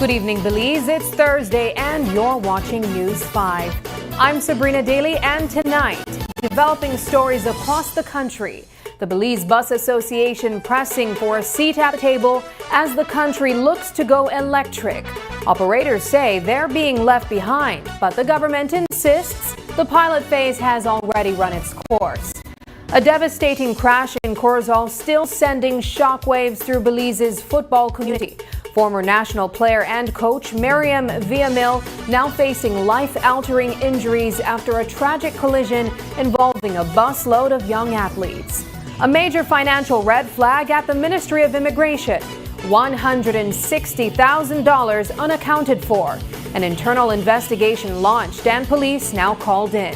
Good evening, Belize. It's Thursday and you're watching News 5. I'm Sabrina Daly, and tonight, developing stories across the country. The Belize Bus Association pressing for a seat at the table as the country looks to go electric. Operators say they're being left behind, but the government insists the pilot phase has already run its course. A devastating crash in Corozal still sending shockwaves through Belize's football community. Former national player and coach Miriam Villamil now facing life-altering injuries after a tragic collision involving a busload of young athletes. A major financial red flag at the Ministry of Immigration. $160,000 unaccounted for. An internal investigation launched and police now called in.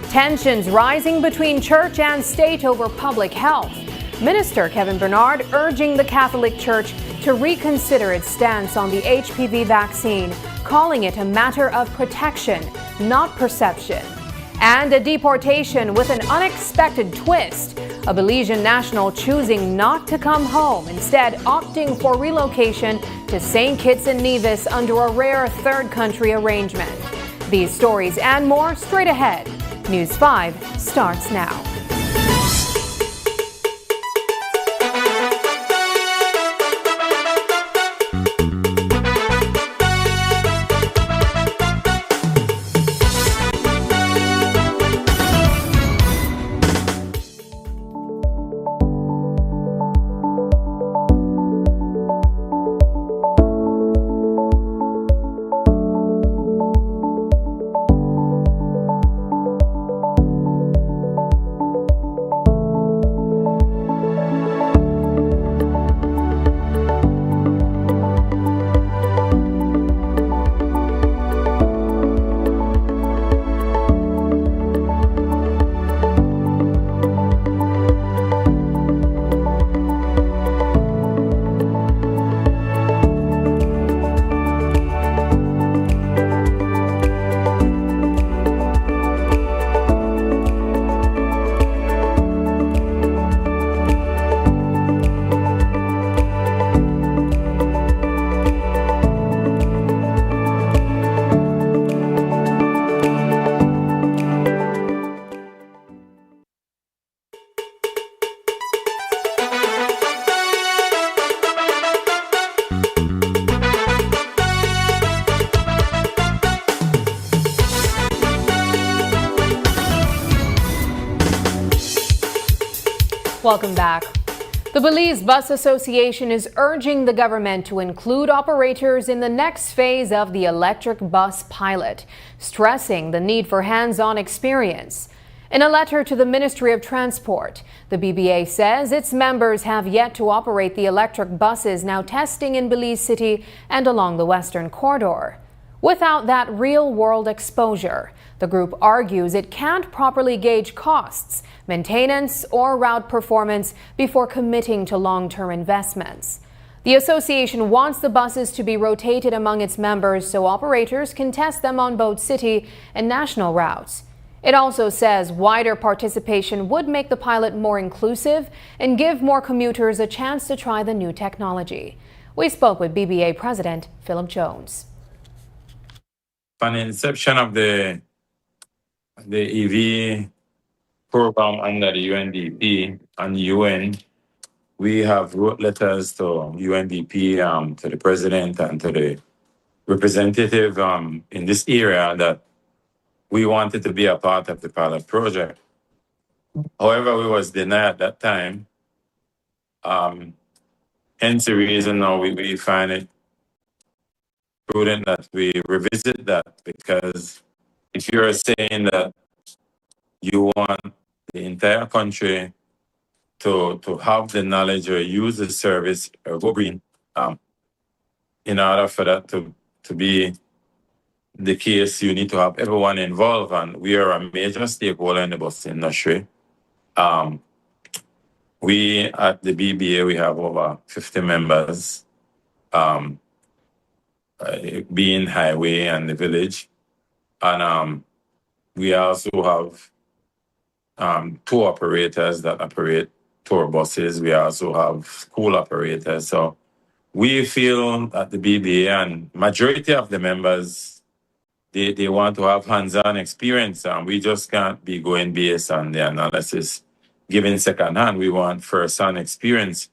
Tensions rising between church and state over public health. Minister Kevin Bernard urging the Catholic Church to reconsider its stance on the HPV vaccine, calling it a matter of protection, not perception. And a deportation with an unexpected twist. A Belizean national choosing not to come home, instead opting for relocation to St. Kitts and Nevis under a rare third country arrangement. These stories and more straight ahead. News 5 starts now. Welcome back. The Belize Bus Association is urging the government to include operators in the next phase of the electric bus pilot, stressing the need for hands-on experience. In a letter to the Ministry of Transport, the BBA says its members have yet to operate the electric buses now testing in Belize City and along the Western Corridor. Without that real-world exposure, the group argues it can't properly gauge costs, maintenance, or route performance before committing to long-term investments. The association wants the buses to be rotated among its members so operators can test them on both city and national routes. It also says wider participation would make the pilot more inclusive and give more commuters a chance to try the new technology. We spoke with BBA President Philip Jones. From the inception of the EV program under the UNDP and UN, we have wrote letters to UNDP, to the president and to the representative in this area that we wanted to be a part of the pilot project. However, we was denied at that time. Hence the reason now we find it prudent that we revisit that, because if you're saying that you want the entire country to have the knowledge or use the service or go green, in order for that to be the case, you need to have everyone involved, and we are a major stakeholder in the bus industry. We at the BBA, we have over 50 members, being highway and the village. And we also have tour operators that operate tour buses. We also have school operators. So we feel at the BBA and majority of the members, they want to have hands-on experience, and we just can't be going based on the analysis given second hand. We want first-hand experience.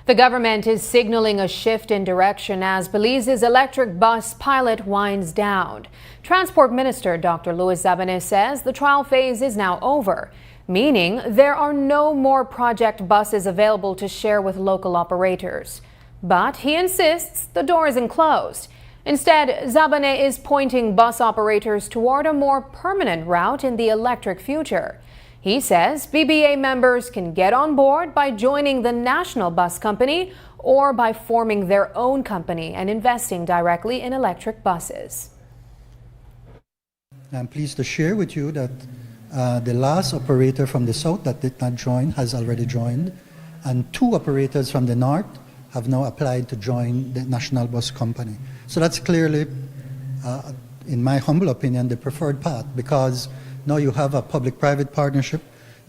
The government is signaling a shift in direction as Belize's electric bus pilot winds down. Transport Minister Dr. Louis Zabane says the trial phase is now over, meaning there are no more project buses available to share with local operators. But he insists the door isn't closed. Instead, Zabane is pointing bus operators toward a more permanent route in the electric future. He says BBA members can get on board by joining the national bus company or by forming their own company and investing directly in electric buses. I'm pleased to share with you that the last operator from the south that did not join has already joined, and 2 operators from the north have now applied to join the national bus company. So that's clearly, in my humble opinion, the preferred path, because now you have a public-private partnership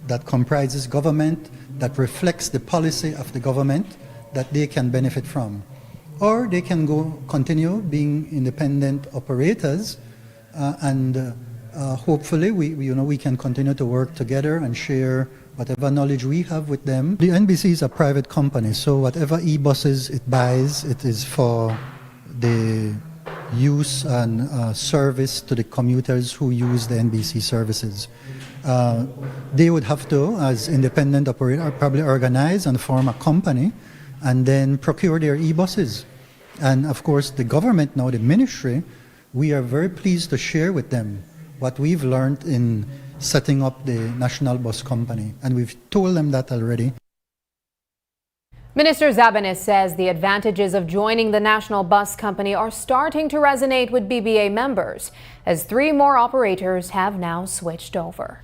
that comprises government, that reflects the policy of the government that they can benefit from. Or they can continue being independent operators, and hopefully we can continue to work together and share whatever knowledge we have with them. The NBC is a private company, so whatever e-buses it buys, it is for the use and service to the commuters who use the NBC services. They would have to, as independent operator, probably organize and form a company and then procure their e-buses. And of course, the government now, the ministry, we are very pleased to share with them what we've learned in setting up the national bus company. And we've told them that already. Minister Zabane says the advantages of joining the national bus company are starting to resonate with BBA members, as 3 more operators have now switched over.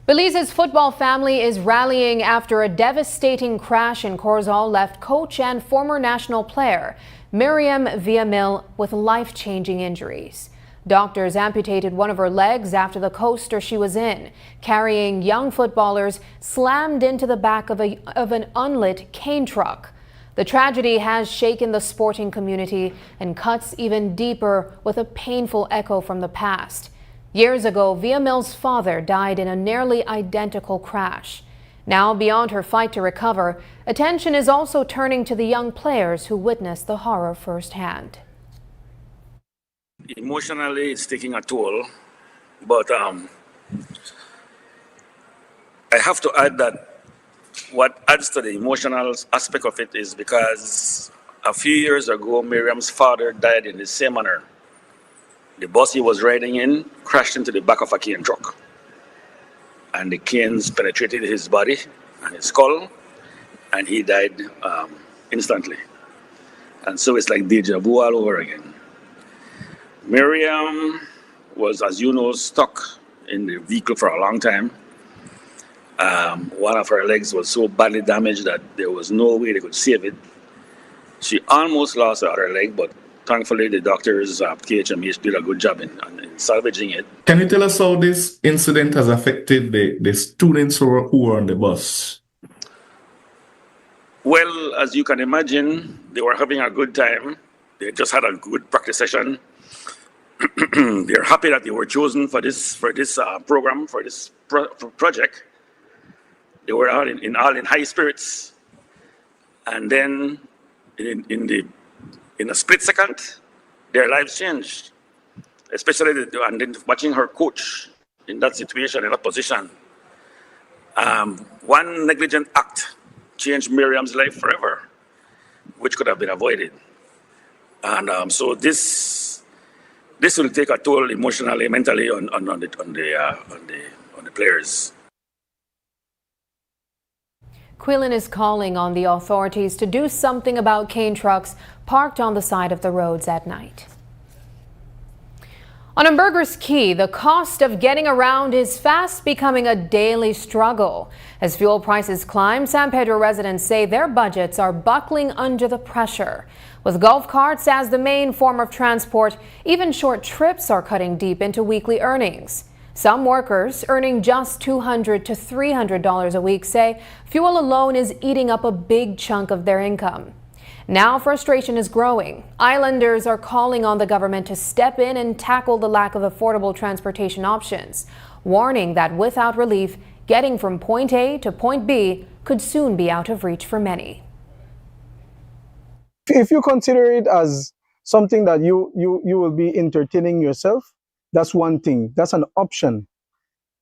Belize's football family is rallying after a devastating crash in Corozal left coach and former national player Miriam Villamil with life-changing injuries. Doctors amputated one of her legs after the coaster she was in, carrying young footballers, slammed into the back of an unlit cane truck. The tragedy has shaken the sporting community and cuts even deeper with a painful echo from the past. Years ago, Villamil's father died in a nearly identical crash. Now, beyond her fight to recover, attention is also turning to the young players who witnessed the horror firsthand. Emotionally, it's taking a toll, but I have to add that what adds to the emotional aspect of it is because a few years ago, Miriam's father died in the same manner. The bus he was riding in crashed into the back of a cane truck, and the canes penetrated his body and his skull, and he died instantly. And so it's like deja vu all over again. Miriam was, as you know, stuck in the vehicle for a long time. One of her legs was so badly damaged that there was no way they could save it. She almost lost her other leg, but thankfully the doctors at KHMH did a good job in salvaging it. Can you tell us how this incident has affected the students who were on the bus? Well, as you can imagine, they were having a good time. They just had a good practice session. They're happy that they were chosen for this program, for this project. They were all in high spirits, and then in a split second, their lives changed. Especially and then watching her coach in that situation, in that position. One negligent act changed Miriam's life forever, which could have been avoided. And so this will take a toll emotionally, mentally on the players. Quillen is calling on the authorities to do something about cane trucks parked on the side of the roads at night. On Umberger's Key, the cost of getting around is fast becoming a daily struggle. As fuel prices climb, San Pedro residents say their budgets are buckling under the pressure. With golf carts as the main form of transport, even short trips are cutting deep into weekly earnings. Some workers earning just $200 to $300 a week say fuel alone is eating up a big chunk of their income. Now frustration is growing. Islanders are calling on the government to step in and tackle the lack of affordable transportation options, warning that without relief, getting from point A to point B could soon be out of reach for many. If you consider it as something that you will be entertaining yourself, that's one thing. That's an option.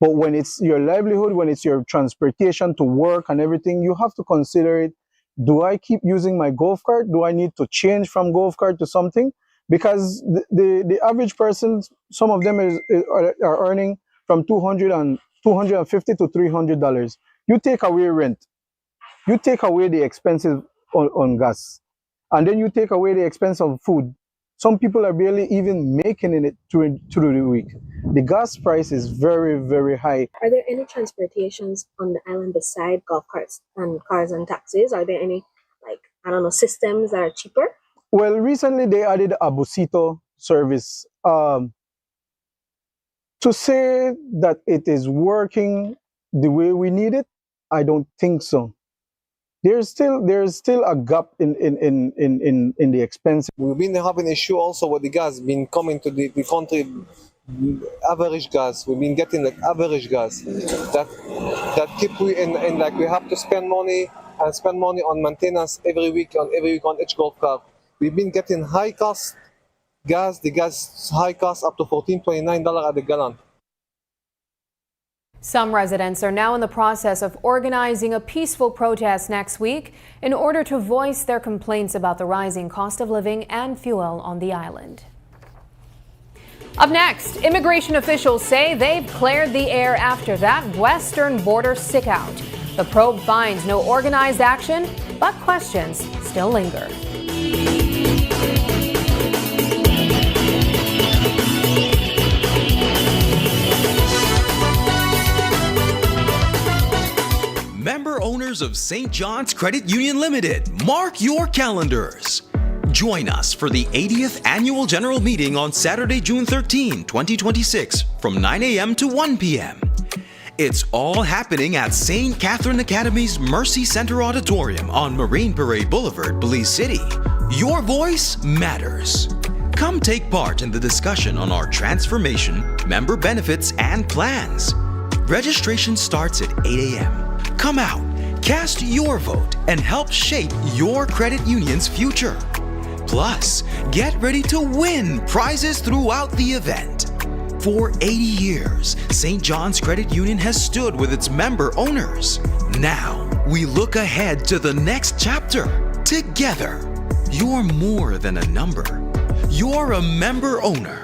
But when it's your livelihood, when it's your transportation to work and everything, you have to consider it. Do I keep using my golf cart? Do I need to change from golf cart to something? Because the average person, some of them are earning from $250 to $300. You take away rent. You take away the expenses on gas. And then you take away the expense of food. Some people are barely even making it through the week. The gas price is very, very high. Are there any transportations on the island beside golf carts and cars and taxis? Are there any, systems that are cheaper? Well, recently they added a Busito service. To say that it is working the way we need it, I don't think so. There's still a gap in the expense. We've been having issue also with the gas been coming to the country, average gas. We've been getting average gas that keep we in we have to spend money on maintenance every week on each golf cart. We've been getting high cost gas. The gas high cost up to $14.29 at the gallon. Some residents are now in the process of organizing a peaceful protest next week in order to voice their complaints about the rising cost of living and fuel on the island. Up next, immigration officials say they've cleared the air after that western border stickout. The probe finds no organized action, but questions still linger. Member owners of St. John's Credit Union Limited, mark your calendars. Join us for the 80th Annual General Meeting on Saturday, June 13, 2026, from 9 a.m. to 1 p.m. It's all happening at St. Catherine Academy's Mercy Center Auditorium on Marine Parade Boulevard, Belize City. Your voice matters. Come take part in the discussion on our transformation, member benefits, and plans. Registration starts at 8 a.m. Come out, cast your vote, and help shape your credit union's future. Plus, get ready to win prizes throughout the event. For 80 years, St. John's Credit Union has stood with its member owners. Now, we look ahead to the next chapter. Together, you're more than a number. You're a member owner.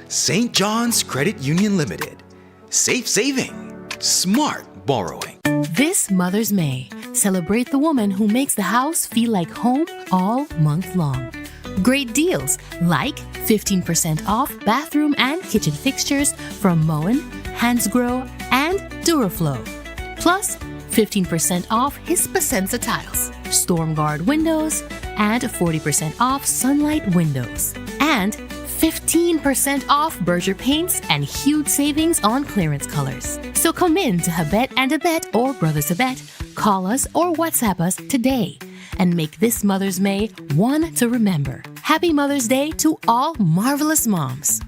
St. John's Credit Union Limited. Safe saving, smart borrowing. This Mother's May, celebrate the woman who makes the house feel like home all month long. Great deals like 15% off bathroom and kitchen fixtures from Moen, Hansgrohe, and Duraflow. Plus 15% off Hispasensa tiles, Stormguard windows, and 40% off Sunlight windows. And 15% off Berger paints and huge savings on clearance colors. So come in to Habet and Abet or Brothers Abet, call us or WhatsApp us today and make this Mother's May one to remember. Happy Mother's Day to all marvelous moms.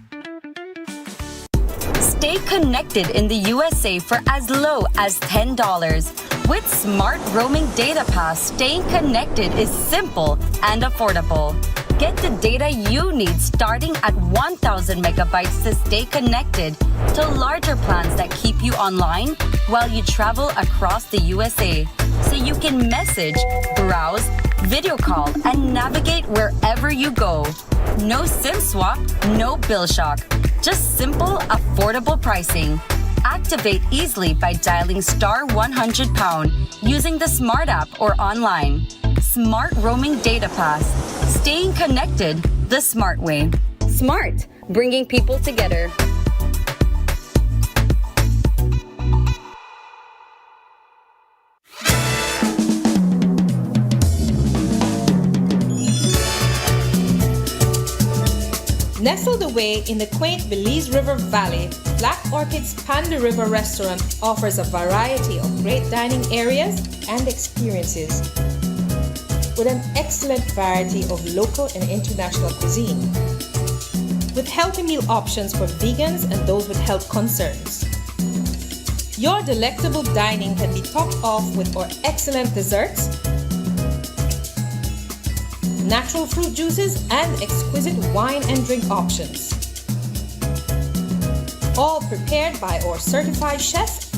Stay connected in the USA for as low as $10. With Smart Roaming Data Pass, staying connected is simple and affordable. Get the data you need starting at 1,000 megabytes to stay connected to larger plans that keep you online while you travel across the USA. So you can message, browse, video call, and navigate wherever you go. No SIM swap, no bill shock. Just simple, affordable pricing. Activate easily by dialing *100# using the Smart app or online. Smart Roaming Data Pass. Staying connected the smart way. Smart, bringing people together. Nestled away in the quaint Belize River Valley, Black Orchid's Panda River restaurant offers a variety of great dining areas and experiences with an excellent variety of local and international cuisine, with healthy meal options for vegans and those with health concerns. Your delectable dining can be topped off with our excellent desserts, natural fruit juices, and exquisite wine and drink options. All prepared by our certified chefs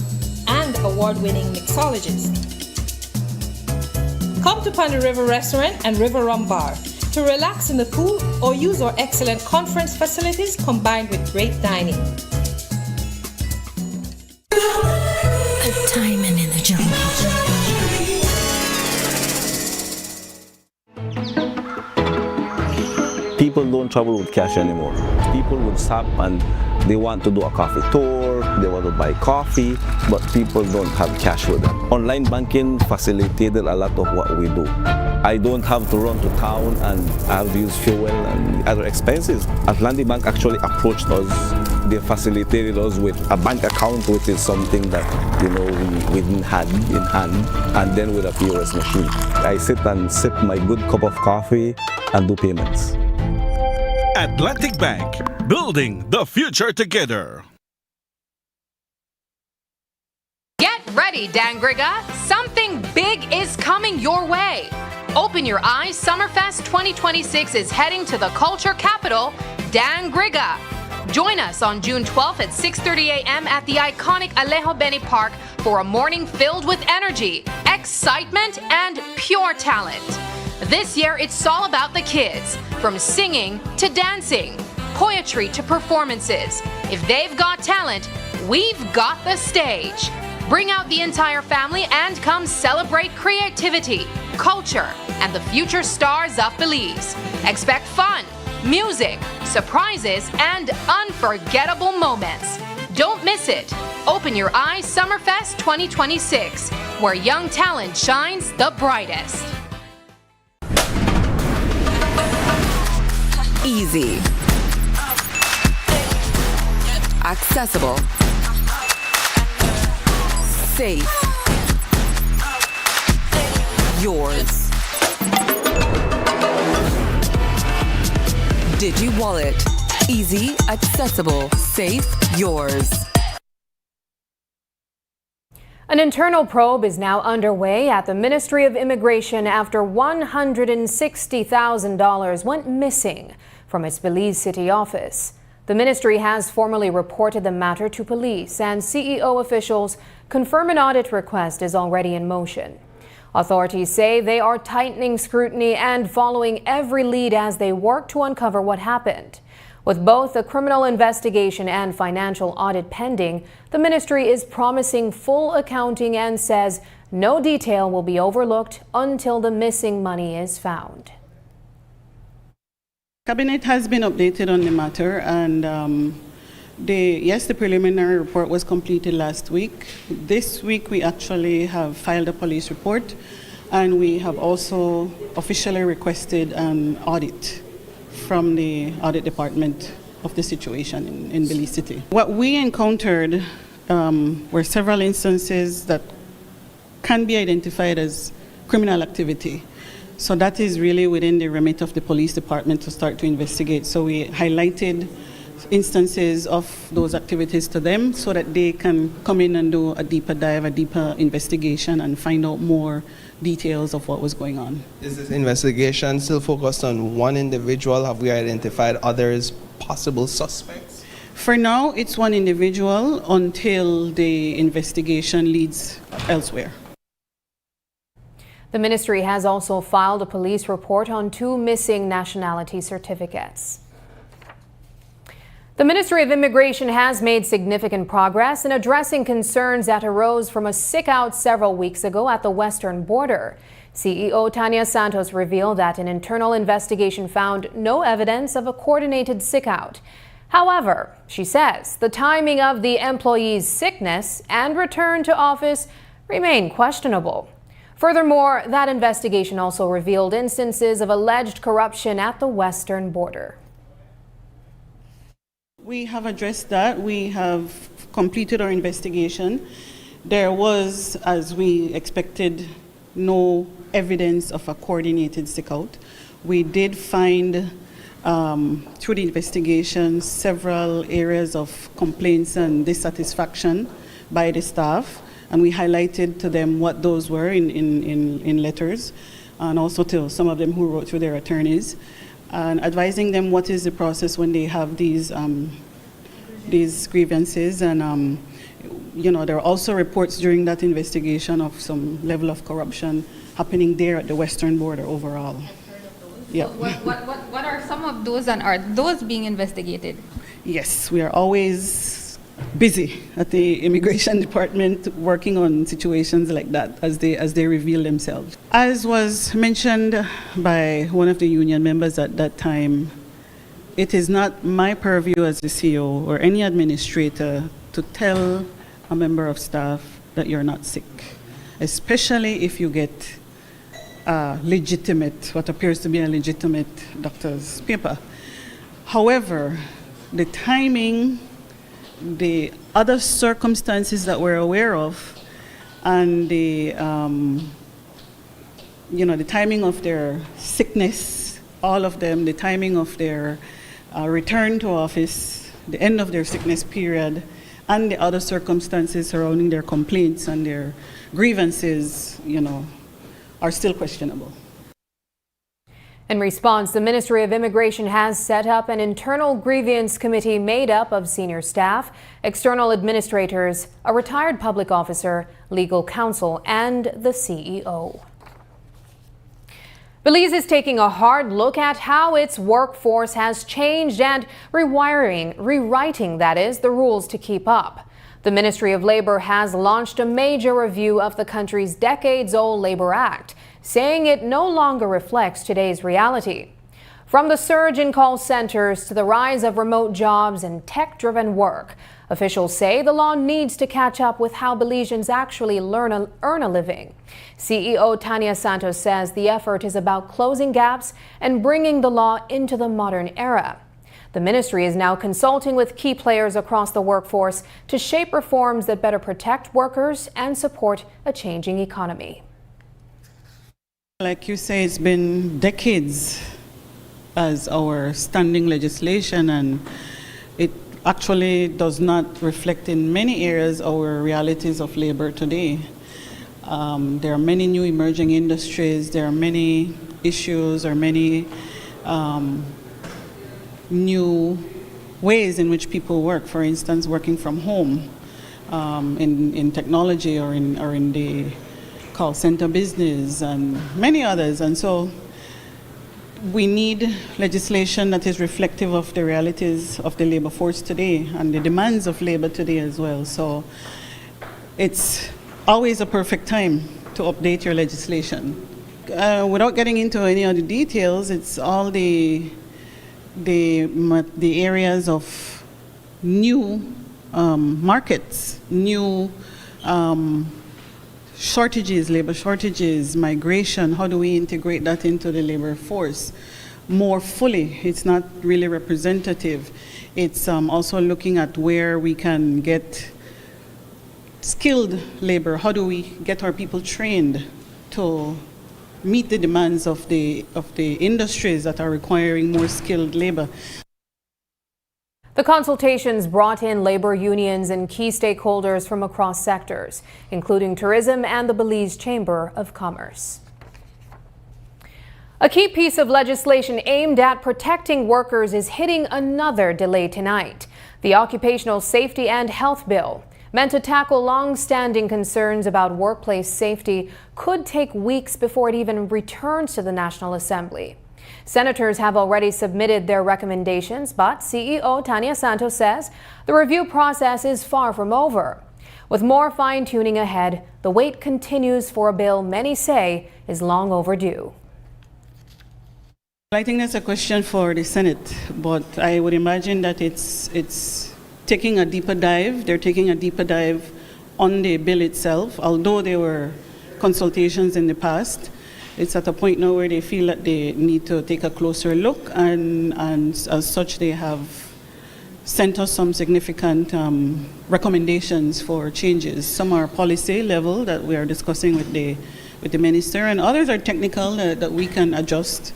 and award-winning mixologists. Come to Panda River Restaurant and River Rum Bar to relax in the pool or use our excellent conference facilities combined with great dining. A diamond in the jungle. People don't travel with cash anymore. People would stop and they want to do a coffee tour, they want to buy coffee, but people don't have cash with them. Online banking facilitated a lot of what we do. I don't have to run to town and I have to use fuel and other expenses. Atlantic Bank actually approached us. They facilitated us with a bank account, which is something that we didn't have in hand, and then with a POS machine. I sit and sip my good cup of coffee and do payments. Atlantic Bank, building the future together. Get ready, Dangriga. Something big is coming your way. Open your eyes, Summerfest 2026 is heading to the culture capital, Dangriga. Join us on June 12th at 6:30 a.m. at the iconic Alejo Beni Park for a morning filled with energy, excitement, and pure talent. This year, it's all about the kids, from singing to dancing, poetry to performances. If they've got talent, we've got the stage. Bring out the entire family and come celebrate creativity, culture, and the future stars of Belize. Expect fun, music, surprises, and unforgettable moments. Don't miss it. Open your eyes, Summerfest 2026, where young talent shines the brightest. Easy. Accessible. Safe. Yours. Digi Wallet. Easy, accessible, safe, yours. An internal probe is now underway at the Ministry of Immigration after $160,000 went missing from its Belize City office. The ministry has formally reported the matter to police, and CEO officials confirm an audit request is already in motion. Authorities say they are tightening scrutiny and following every lead as they work to uncover what happened. With both a criminal investigation and financial audit pending, the ministry is promising full accounting and says no detail will be overlooked until the missing money is found. Cabinet has been updated on the matter, and the preliminary report was completed last week. This week we actually have filed a police report, and we have also officially requested an audit from the audit department of the situation in Belize City. What we encountered were several instances that can be identified as criminal activity. So that is really within the remit of the police department to start to investigate. So we highlighted instances of those activities to them so that they can come in and do a deeper dive, a deeper investigation, and find out more details of what was going on. Is this investigation still focused on one individual? Have we identified others possible suspects? For now, it's one individual until the investigation leads elsewhere. The ministry has also filed a police report on 2 missing nationality certificates. The Ministry of Immigration has made significant progress in addressing concerns that arose from a sick-out several weeks ago at the western border. CEO Tania Santos revealed that an internal investigation found no evidence of a coordinated sick-out. However, she says the timing of the employee's sickness and return to office remain questionable. Furthermore, that investigation also revealed instances of alleged corruption at the western border. We have addressed that. We have completed our investigation. There was, as we expected, no evidence of a coordinated stick-out. We did find, through the investigation, several areas of complaints and dissatisfaction by the staff, and we highlighted to them what those were in letters, and also to some of them who wrote through their attorneys, and advising them what is the process when they have these grievances. And there are also reports during that investigation of some level of corruption happening there at the western border overall. Yeah. So what are some of those, and are those being investigated? Yes, we are always busy at the Immigration Department working on situations like that as they reveal themselves. As was mentioned by one of the union members at that time, it is not my purview as the CEO or any administrator to tell a member of staff that you're not sick, especially if you get what appears to be a legitimate doctor's paper. However, the timing, the other circumstances that we're aware of, and the the timing of their sickness, all of them, the timing of their return to office, the end of their sickness period, and the other circumstances surrounding their complaints and their grievances, are still questionable. In response, the Ministry of Immigration has set up an internal grievance committee made up of senior staff, external administrators, a retired public officer, legal counsel, and the CEO. Belize is taking a hard look at how its workforce has changed and rewriting the rules to keep up. The Ministry of Labor has launched a major review of the country's decades-old Labor Act, saying it no longer reflects today's reality. From the surge in call centers to the rise of remote jobs and tech-driven work, officials say the law needs to catch up with how Belizeans actually earn a living. CEO Tania Santos says the effort is about closing gaps and bringing the law into the modern era. The ministry is now consulting with key players across the workforce to shape reforms that better protect workers and support a changing economy. Like you say, it's been decades as our standing legislation, and it actually does not reflect in many areas our realities of labor today. There are many new emerging industries, there are many issues or many new ways in which people work. For instance, working from home in technology or in the call center business and many others. And so we need legislation that is reflective of the realities of the labor force today and the demands of labor today as well. So it's always a perfect time to update your legislation. Without getting into any of the details, it's all the areas of new markets, new shortages, labor shortages, migration. How do we integrate that into the labor force more fully? It's not really representative. It's also looking at where we can get skilled labor. How do we get our people trained to meet the demands of the industries that are requiring more skilled labor? The consultations brought in labor unions and key stakeholders from across sectors, including tourism and the Belize Chamber of Commerce. A key piece of legislation aimed at protecting workers is hitting another delay tonight. The Occupational Safety and Health Bill, meant to tackle long-standing concerns about workplace safety, could take weeks before it even returns to the National Assembly. Senators have already submitted their recommendations, but CEO Tania Santos says the review process is far from over. With more fine-tuning ahead, the wait continues for a bill many say is long overdue. I think that's a question for the Senate, but I would imagine that it's taking a deeper dive. They're taking a deeper dive on the bill itself, although there were consultations in the past. It's at a point now where they feel that they need to take a closer look, and as such they have sent us some significant recommendations for changes. Some are policy level that we are discussing with the minister, and others are technical that we can adjust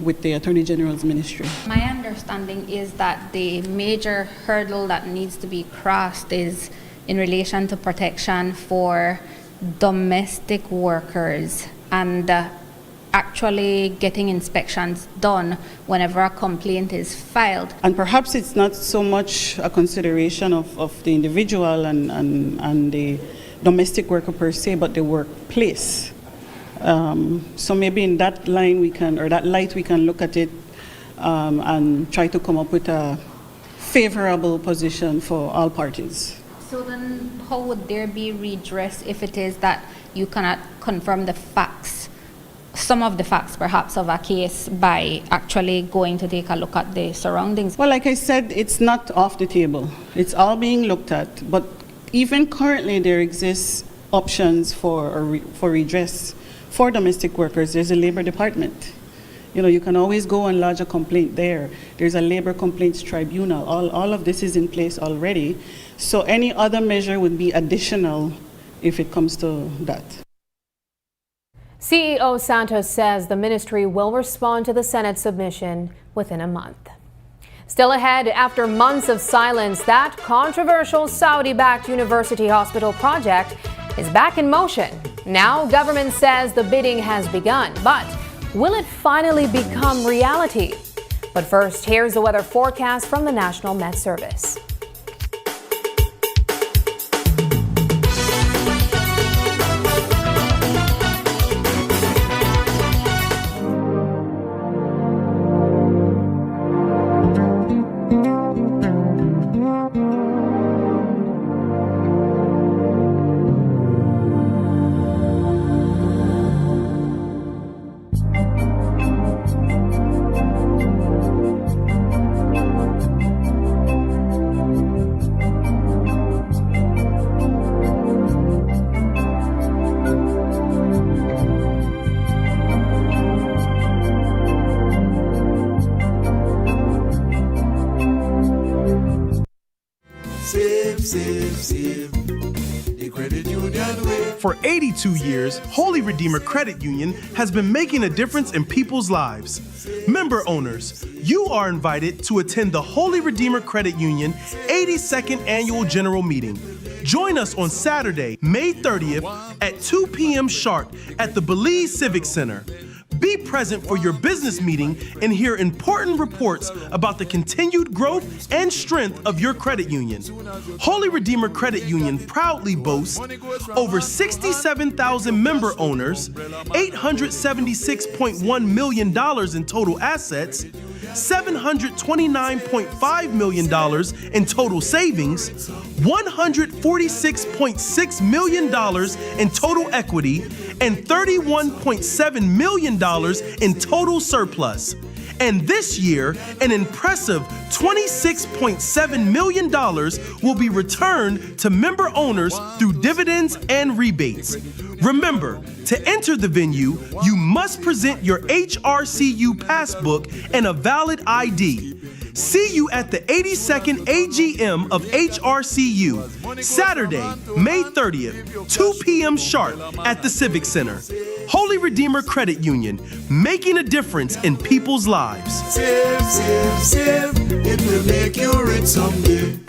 with the Attorney General's ministry. My understanding is that the major hurdle that needs to be crossed is in relation to protection for domestic workers and actually getting inspections done whenever a complaint is filed. And perhaps it's not so much a consideration of the individual and the domestic worker per se, but the workplace. So maybe in that line we can, or that light we can look at it and try to come up with a favorable position for all parties. So then how would there be redress if it is that you cannot confirm the facts, some of the facts perhaps of a case, by actually going to take a look at the surroundings? Well, like I said, it's not off the table. It's all being looked at, but even currently there exists options for redress for domestic workers. There's a labor department. You know, you can always go and lodge a complaint there. There's a labor complaints tribunal. All of this is in place already. So any other measure would be additional if it comes to that. CEO Santos says the ministry will respond to the Senate submission within a month. Still ahead, after months of silence, that controversial Saudi-backed university hospital project is back in motion. Now, government says the bidding has begun, but will it finally become reality? But first, here's the weather forecast from the National Met Service. For 82 years, Holy Redeemer Credit Union has been making a difference in people's lives. Member owners, you are invited to attend the Holy Redeemer Credit Union 82nd Annual General Meeting. Join us on Saturday, May 30th at 2 p.m. sharp at the Belize Civic Center. Be present for your business meeting and hear important reports about the continued growth and strength of your credit union. Holy Redeemer Credit Union proudly boasts over 67,000 member owners, $876.1 million in total assets, $729.5 million in total savings, $146.6 million in total equity, and $31.7 million in total surplus. And this year, an impressive $26.7 million will be returned to member owners through dividends and rebates. Remember, to enter the venue, you must present your HRCU passbook and a valid ID. See you at the 82nd AGM of HRCU, Saturday, May 30th, 2 p.m. sharp at the Civic Center. Holy Redeemer Credit Union, making a difference in people's lives. Save, it will make you rich someday.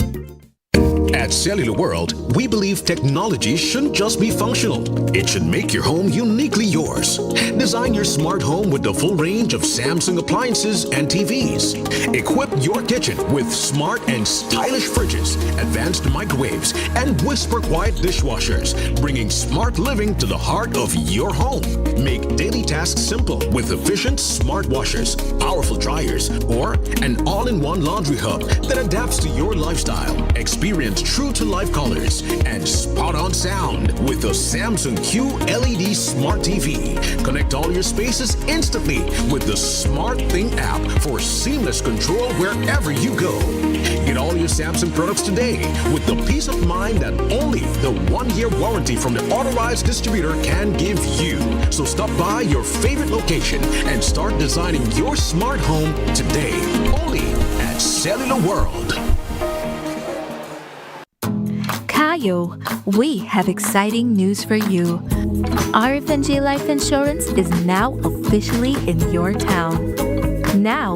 At Cellular World, we believe technology shouldn't just be functional. It should make your home uniquely yours. Design your smart home with the full range of Samsung appliances and TVs. Equip your kitchen with smart and stylish fridges, advanced microwaves, and whisper quiet dishwashers, bringing smart living to the heart of your home. Make daily tasks simple with efficient smart washers, powerful dryers, or an all-in-one laundry hub that adapts to your lifestyle. Experience true to life colors and spot on sound with the Samsung Q LED Smart TV. Connect all your spaces instantly with the Smart Thing app for seamless control wherever you go. Get all your Samsung products today with the peace of mind that only the 1-year warranty from the authorized distributor can give you. So stop by your favorite location and start designing your smart home today. Only at Cellular World. Kayo, we have exciting news for you. RFNG Life Insurance is now officially in your town. Now,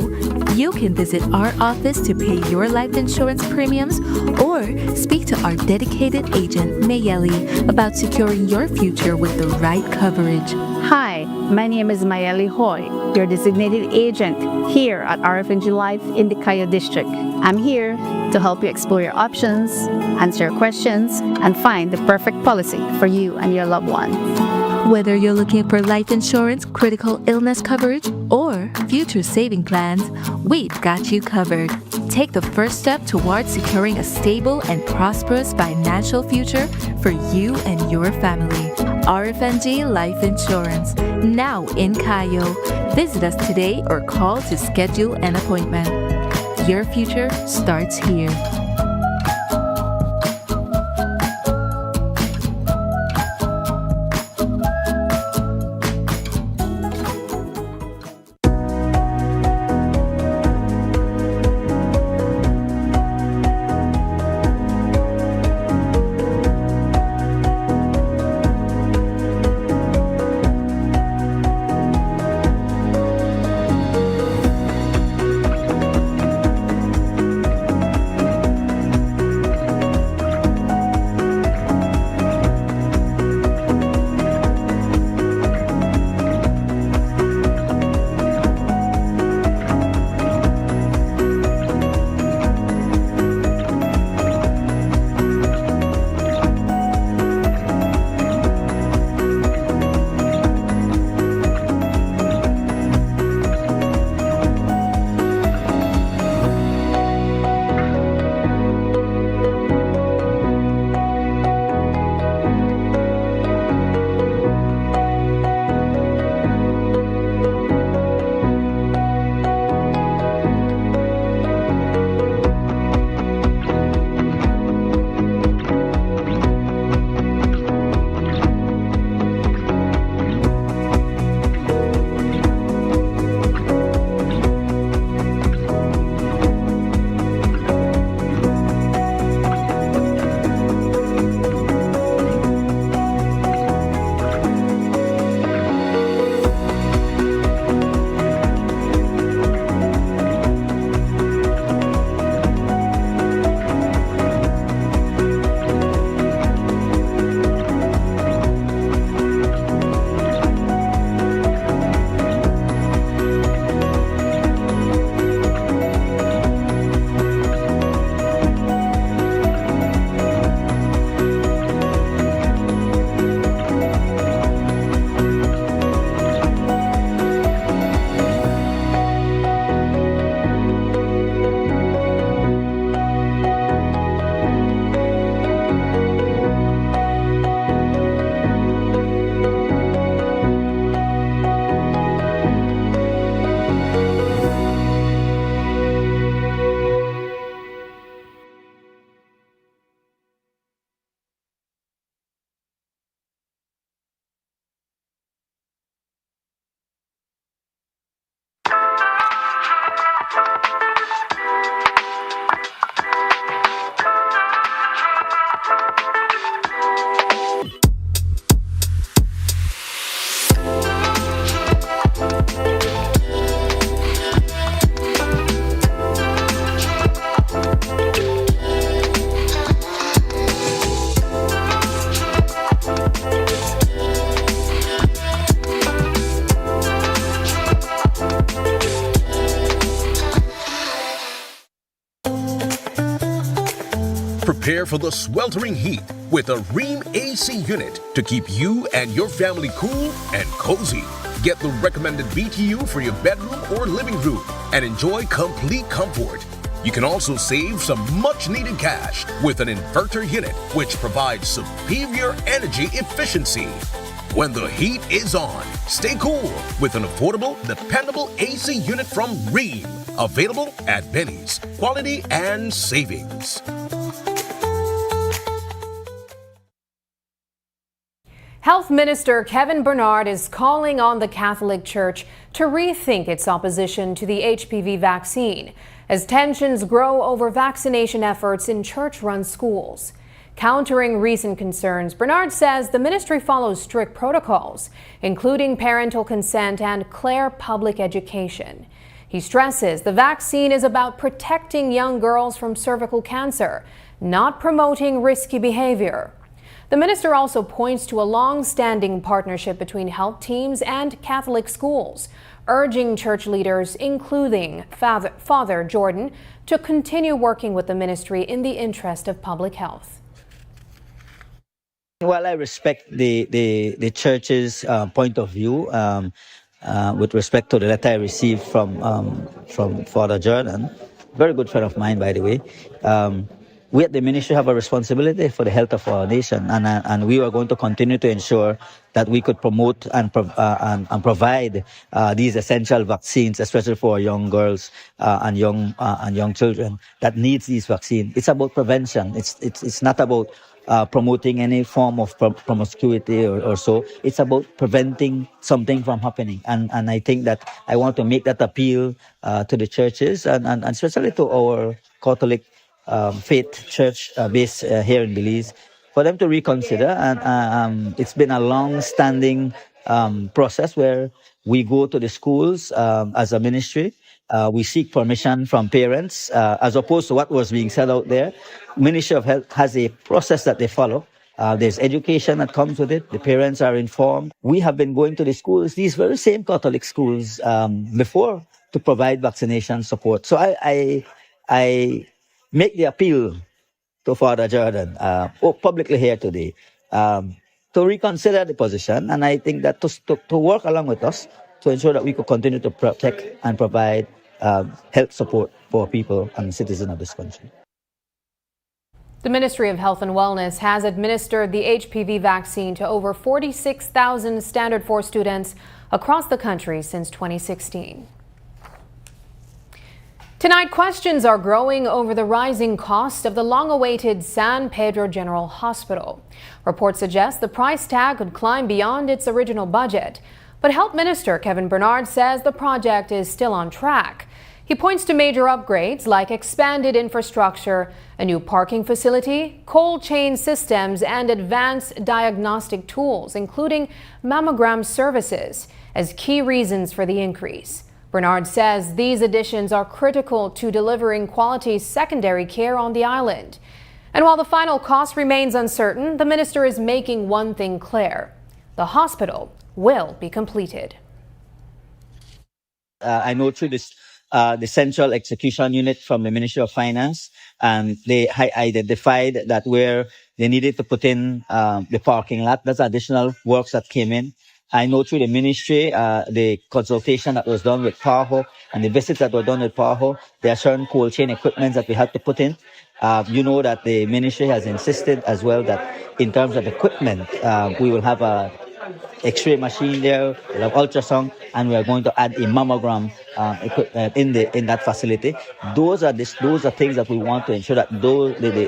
you can visit our office to pay your life insurance premiums or speak to our dedicated agent, Mayeli, about securing your future with the right coverage. Hi, my name is Mayeli Hoy, your designated agent here at RFNG Life in the Kayo District. I'm here to help you explore your options, answer your questions, and find the perfect policy for you and your loved ones. Whether you're looking for life insurance, critical illness coverage, or future saving plans, we've got you covered. Take the first step towards securing a stable and prosperous financial future for you and your family. RFNG Life Insurance, now in Kayo. Visit us today or call to schedule an appointment. Your future starts here. Prepare for the sweltering heat with a Rheem AC unit to keep you and your family cool and cozy. Get the recommended BTU for your bedroom or living room and enjoy complete comfort. You can also save some much-needed cash with an inverter unit, which provides superior energy efficiency. When the heat is on, stay cool with an affordable, dependable AC unit from Rheem. Available at Benny's. Quality and savings. Health Minister Kevin Bernard is calling on the Catholic Church to rethink its opposition to the HPV vaccine as tensions grow over vaccination efforts in church-run schools. Countering recent concerns, Bernard says the ministry follows strict protocols, including parental consent and clear public education. He stresses the vaccine is about protecting young girls from cervical cancer, not promoting risky behavior. The minister also points to a long-standing partnership between health teams and Catholic schools, urging church leaders, including Father Jordan, to continue working with the ministry in the interest of public health. While I respect the church's point of view with respect to the letter I received from Father Jordan, very good friend of mine, by the way, we at the ministry have a responsibility for the health of our nation, and we are going to continue to ensure that we could promote and provide these essential vaccines, especially for young girls and young children that needs these vaccines. It's about prevention. It's not about promoting any form of promiscuity or so. It's about preventing something from happening. And I think that I want to make that appeal to the churches and especially to our Catholic faith church based here in Belize, for them to reconsider. And it's been a long-standing process where we go to the schools as a ministry. We seek permission from parents, as opposed to what was being said out there. Ministry of Health has a process that they follow. There's education that comes with it. The parents are informed. We have been going to the schools, these very same Catholic schools, before to provide vaccination support. So I make the appeal to Father Jordan publicly here today to reconsider the position. And I think that to work along with us to ensure that we could continue to protect and provide health support for people and citizens of this country. The Ministry of Health and Wellness has administered the HPV vaccine to over 46,000 Standard 4 students across the country since 2016. Tonight, questions are growing over the rising cost of the long-awaited San Pedro General Hospital. Reports suggest the price tag could climb beyond its original budget. But Health Minister Kevin Bernard says the project is still on track. He points to major upgrades like expanded infrastructure, a new parking facility, cold chain systems, and advanced diagnostic tools, including mammogram services, as key reasons for the increase. Bernard says these additions are critical to delivering quality secondary care on the island. And while the final cost remains uncertain, the minister is making one thing clear: the hospital will be completed. I know through this, the Central Execution Unit from the Ministry of Finance, and they identified that where they needed to put in the parking lot, that's additional works that came in. I know through the ministry, the consultation that was done with PAHO and the visits that were done with PAHO, there are certain cold chain equipment that we had to put in. You know that the ministry has insisted as well that in terms of equipment, we will have a X-ray machine there, we'll have ultrasound, and we are going to add a mammogram equipment in that facility. Those are things that we want to ensure that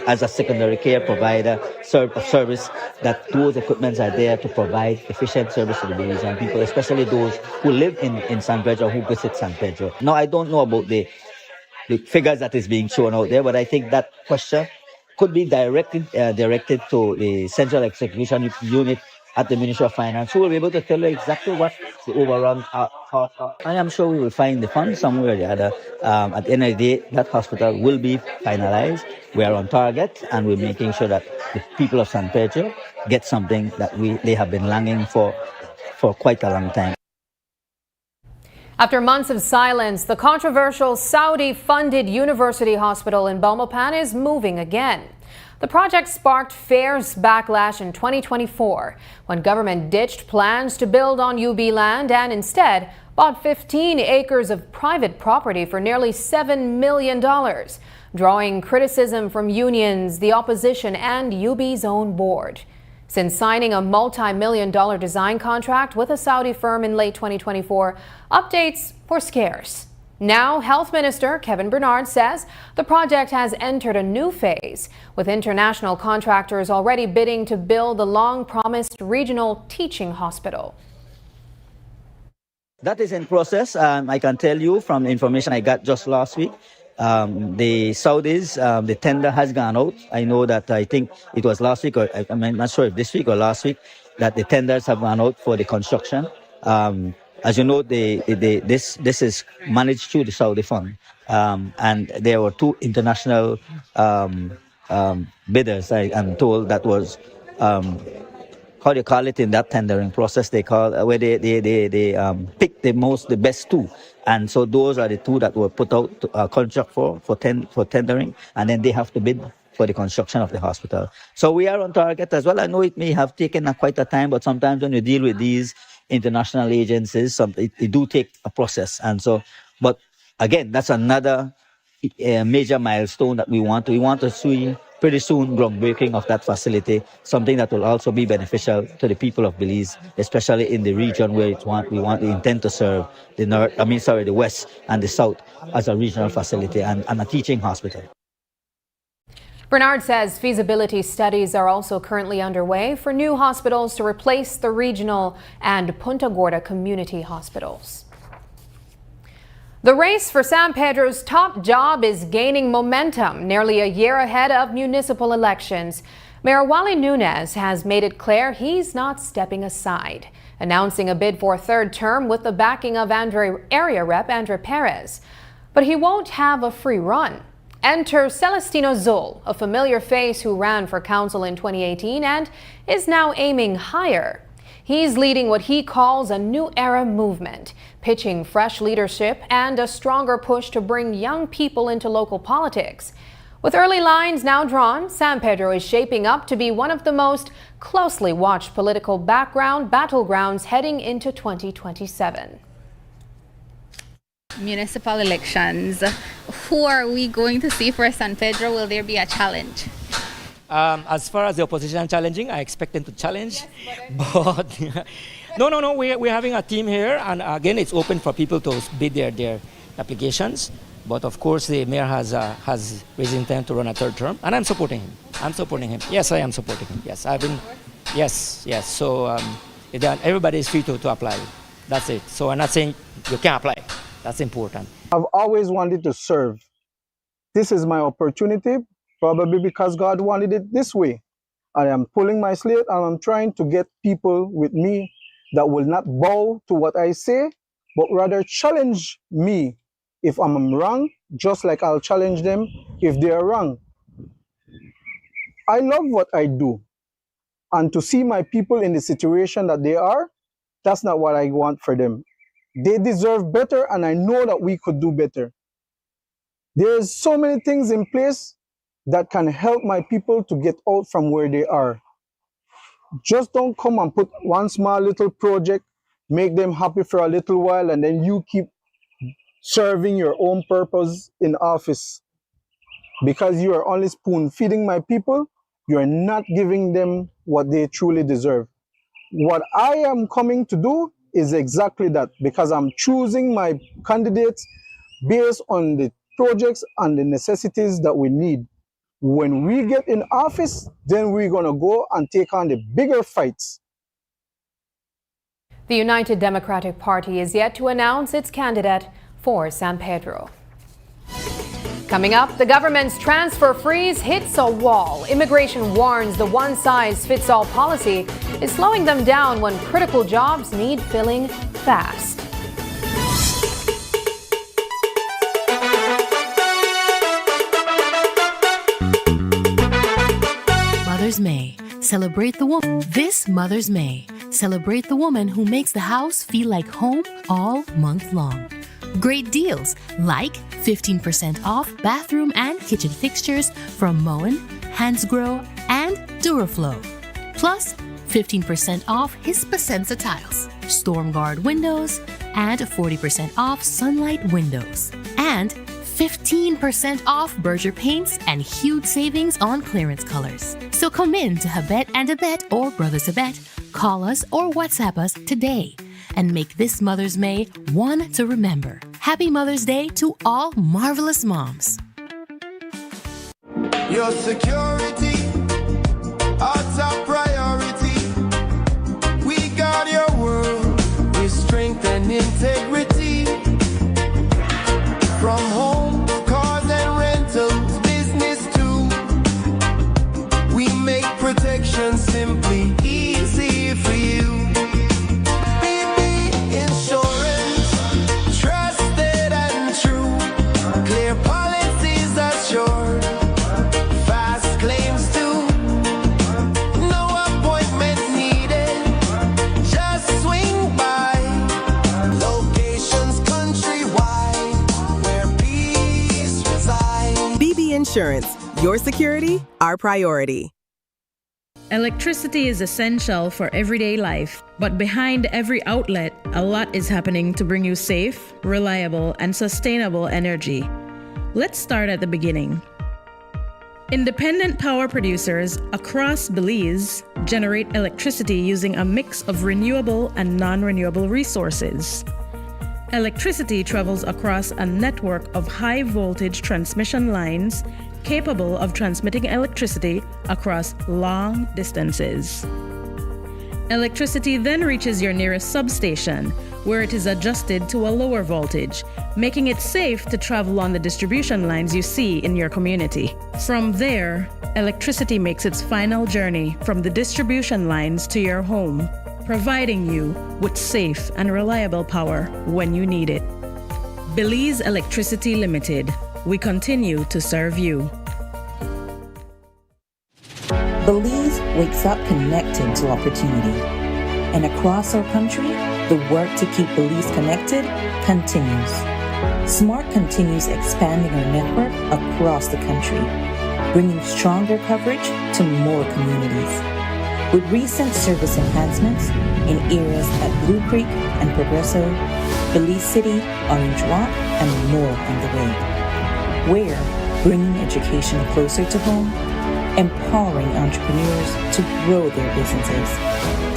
as a secondary care provider of service, that those equipments are there to provide efficient service to the Belizean people, especially those who live in San Pedro, who visit San Pedro. Now, I don't know about the figures that is being shown out there, but I think that question could be directed to the Central Execution Unit at the Ministry of Finance, who will be able to tell you exactly what the overrun cost are. I am sure we will find the funds somewhere or the other. At the end of the day, that hospital will be finalized. We are on target, and we're making sure that the people of San Pedro get something that they have been longing for quite a long time. After months of silence, the controversial Saudi-funded university hospital in Belmopan is moving again. The project sparked fierce backlash in 2024 when government ditched plans to build on UB land and instead bought 15 acres of private property for nearly $7 million, drawing criticism from unions, the opposition, and UB's own board. Since signing a multi-million-dollar design contract with a Saudi firm in late 2024, updates were scarce. Now, Health Minister Kevin Bernard says the project has entered a new phase, with international contractors already bidding to build the long-promised regional teaching hospital. That is in process. I can tell you from the information I got just last week, the Saudis, the tender has gone out. I know that I think it was last week, or I'm not sure if this week or last week, that the tenders have gone out for the construction. As you know, this is managed through the Saudi fund, and there were two international bidders. I'm told that was how do you call it in that tendering process? They call where they pick the best two, and so those are the two that were put out to, contract for tendering, and then they have to bid for the construction of the hospital. So we are on target as well. I know it may have taken quite a time, but sometimes when you deal with these international agencies, it do take a process. And so, but again, that's another major milestone that we want to see pretty soon, groundbreaking of that facility, something that will also be beneficial to the people of Belize, especially in the region where we intend to serve the west and the south as a regional facility and a teaching hospital. Bernard says feasibility studies are also currently underway for new hospitals to replace the regional and Punta Gorda community hospitals. The race for San Pedro's top job is gaining momentum nearly a year ahead of municipal elections. Mayor Wally Nunez has made it clear he's not stepping aside, announcing a bid for a third term with the backing of area rep Andre Perez. But he won't have a free run. Enter Celestino Zul, a familiar face who ran for council in 2018 and is now aiming higher. He's leading what he calls a new era movement, pitching fresh leadership and a stronger push to bring young people into local politics. With early lines now drawn, San Pedro is shaping up to be one of the most closely watched political battlegrounds heading into 2027. Municipal elections. Who are we going to see for San Pedro? Will there be a challenge? As far as the opposition challenging, I expect them to challenge. But no, we're having a team here, and again, it's open for people to bid their applications. But of course, the mayor has raised intent to run a third term, and I'm supporting him. Yes, I am supporting him. Yes, yes. So everybody is free to apply. That's it. So I'm not saying you can't apply. That's important. I've always wanted to serve. This is my opportunity, probably because God wanted it this way. I am pulling my slate and I'm trying to get people with me that will not bow to what I say, but rather challenge me if I'm wrong, just like I'll challenge them if they are wrong. I love what I do. And to see my people in the situation that they are, that's not what I want for them. They deserve better, and I know that we could do better. There's so many things in place that can help my people to get out from where they are. Just don't come and put one small little project, make them happy for a little while, and then you keep serving your own purpose in office. Because you are only spoon feeding my people, you are not giving them what they truly deserve. What I am coming to do is exactly that, because I'm choosing my candidates based on the projects and the necessities that we need. When we get in office, then we're going to go and take on the bigger fights. The United Democratic Party is yet to announce its candidate for San Pedro. Coming up, the government's transfer freeze hits a wall. Immigration warns the one-size-fits-all policy is slowing them down when critical jobs need filling fast. Mother's May. Celebrate the woman. This Mother's May. Celebrate the woman who makes the house feel like home all month long. Great deals like 15% off bathroom and kitchen fixtures from Moen, Hansgrohe, and Duraflow. plus 15% off Hispasensa tiles, StormGuard windows, and 40% off Sunlight windows, and 15% off Berger paints and huge savings on clearance colors. So come in to Habet and Abet or Brothers Abet, call us or WhatsApp us today and make this Mother's May one to remember. Happy Mother's Day to all marvelous moms. Your security, our top priority. We guard your world with strength and integrity. From home, cars and rentals, business too. We make protection simply easy for you. BB Insurance, trusted and true. Clear policies assured. Fast claims too. No appointment needed. Just swing by. Locations countrywide. BB Insurance, your security, our priority. Electricity is essential for everyday life, but behind every outlet, a lot is happening to bring you safe, reliable, and sustainable energy. Let's start at the beginning. Independent power producers across Belize generate electricity using a mix of renewable and non-renewable resources. Electricity travels across a network of high-voltage transmission lines capable of transmitting electricity across long distances. Electricity then reaches your nearest substation, where it is adjusted to a lower voltage, making it safe to travel on the distribution lines you see in your community. From there, electricity makes its final journey from the distribution lines to your home, providing you with safe and reliable power when you need it. Belize Electricity Limited. We continue to serve you. Belize wakes up connected to opportunity. And across our country, the work to keep Belize connected continues. SMART continues expanding our network across the country, bringing stronger coverage to more communities. With recent service enhancements in areas at Blue Creek and Progreso, Belize City, Orange Rock, and more on the way. We're bringing education closer to home, empowering entrepreneurs to grow their businesses,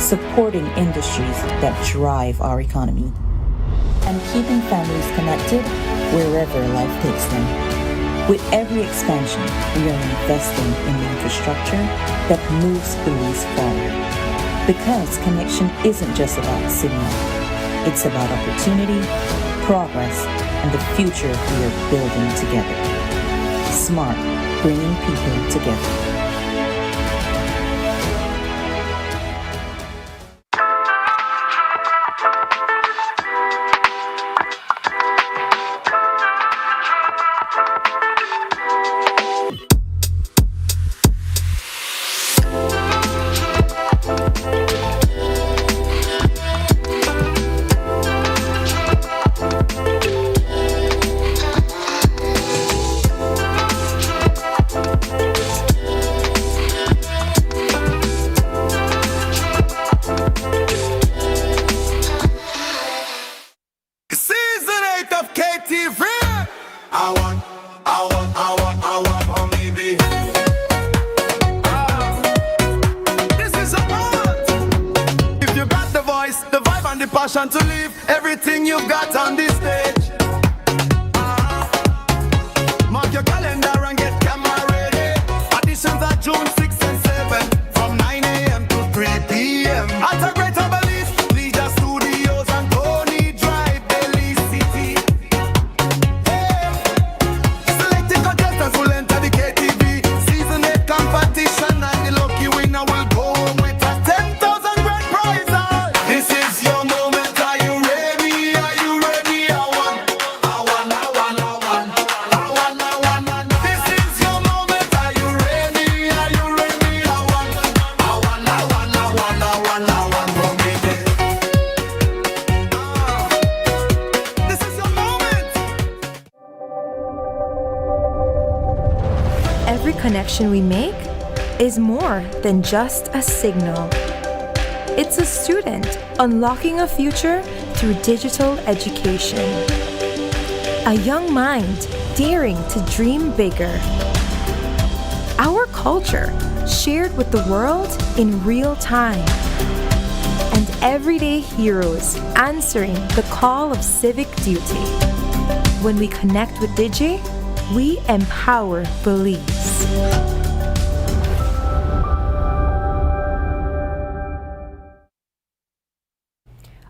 supporting industries that drive our economy, and keeping families connected wherever life takes them. With every expansion, we are investing in the infrastructure that moves Belize forward. Because connection isn't just about signal, it's about opportunity, progress, and the future we are building together. SMART, bringing people together. To leave everything you've got on this stage. Mark your calendar and get camera ready. Auditions are June 6 and 7 from 9 a.m. to 3 p.m. At a Greater Belize, Leisure Studios and Tony Drive, Belize City. Hey, selected contestants will enter the KTV Season 8 competition, and the lucky winner will go home with a 10,000 grand prize. This is your moment. Every connection we make is more than just a signal. It's a student unlocking a future through digital education. A young mind daring to dream bigger. Our culture shared with the world in real time. And everyday heroes answering the call of civic duty. When we connect with Digi, we empower Belize.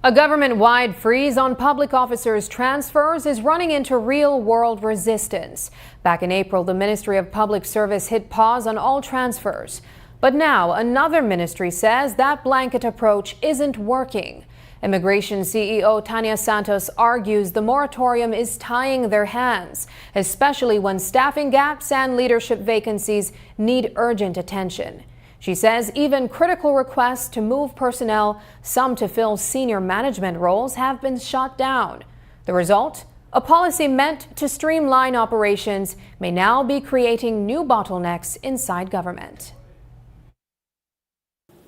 A government-wide freeze on public officers' transfers is running into real-world resistance. Back in April, the Ministry of Public Service hit pause on all transfers. But now, another ministry says that blanket approach isn't working. Immigration CEO Tania Santos argues the moratorium is tying their hands, especially when staffing gaps and leadership vacancies need urgent attention. She says even critical requests to move personnel, some to fill senior management roles, have been shot down. The result? A policy meant to streamline operations may now be creating new bottlenecks inside government.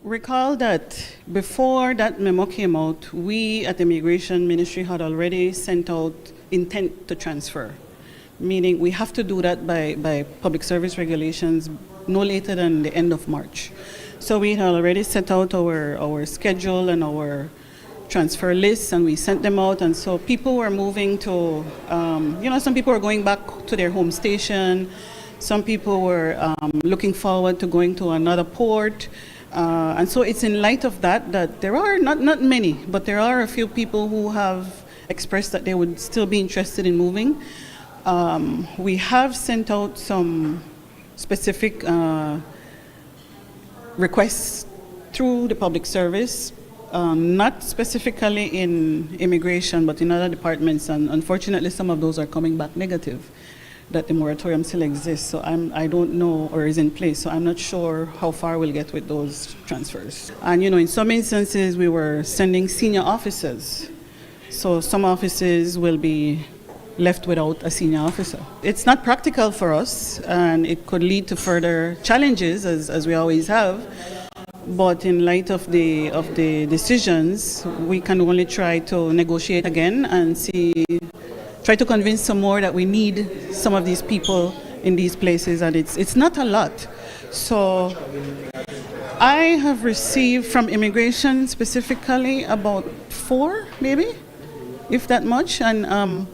Recall that before that memo came out, we at the Immigration Ministry had already sent out intent to transfer, meaning we have to do that by public service regulations no later than the end of March. So we had already set out our schedule and our transfer lists, and we sent them out. And so people were moving to, some people were going back to their home station. Some people were looking forward to going to another port. And so it's in light of that there are not many, but there are a few people who have expressed that they would still be interested in moving. We have sent out some specific requests through the public service, not specifically in immigration, but in other departments, and unfortunately some of those are coming back negative, that the moratorium still exists. So I don't know, or is in place, so I'm not sure how far we'll get with those transfers. And in some instances we were sending senior officers, so some offices will be left without a senior officer. It's not practical for us, and it could lead to further challenges, as we always have. But in light of the decisions, we can only try to negotiate again and try to convince some more that we need some of these people in these places, and it's not a lot. So I have received from immigration specifically about 4, maybe, if that much, and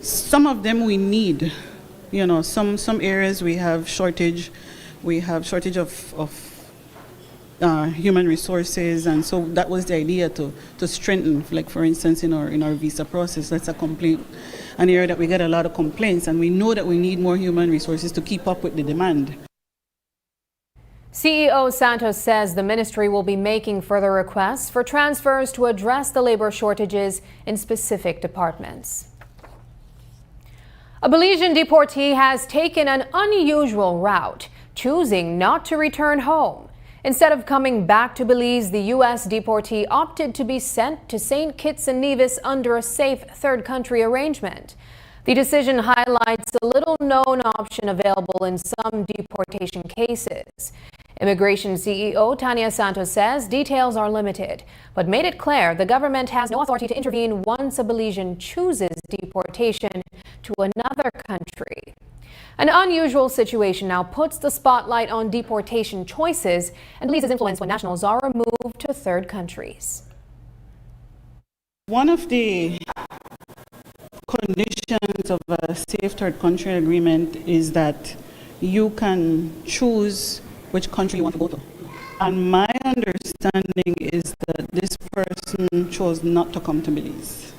some of them we need. Some areas we have shortage. We have shortage of human resources, and so that was the idea to strengthen. Like for instance, in our visa process, that's an area that we get a lot of complaints, and we know that we need more human resources to keep up with the demand. CEO Santos says the ministry will be making further requests for transfers to address the labor shortages in specific departments. A Belizean deportee has taken an unusual route, choosing not to return home. Instead of coming back to Belize, the U.S. deportee opted to be sent to St. Kitts and Nevis under a safe third country arrangement. The decision highlights a little-known option available in some deportation cases. Immigration CEO Tania Santos says details are limited, but made it clear the government has no authority to intervene once a Belizean chooses deportation to another country. An unusual situation now puts the spotlight on deportation choices and Belize's influence when nationals are removed to third countries. One of the conditions of a safe third country agreement is that you can choose which country you want to go to. And my understanding is that this person chose not to come to Belize.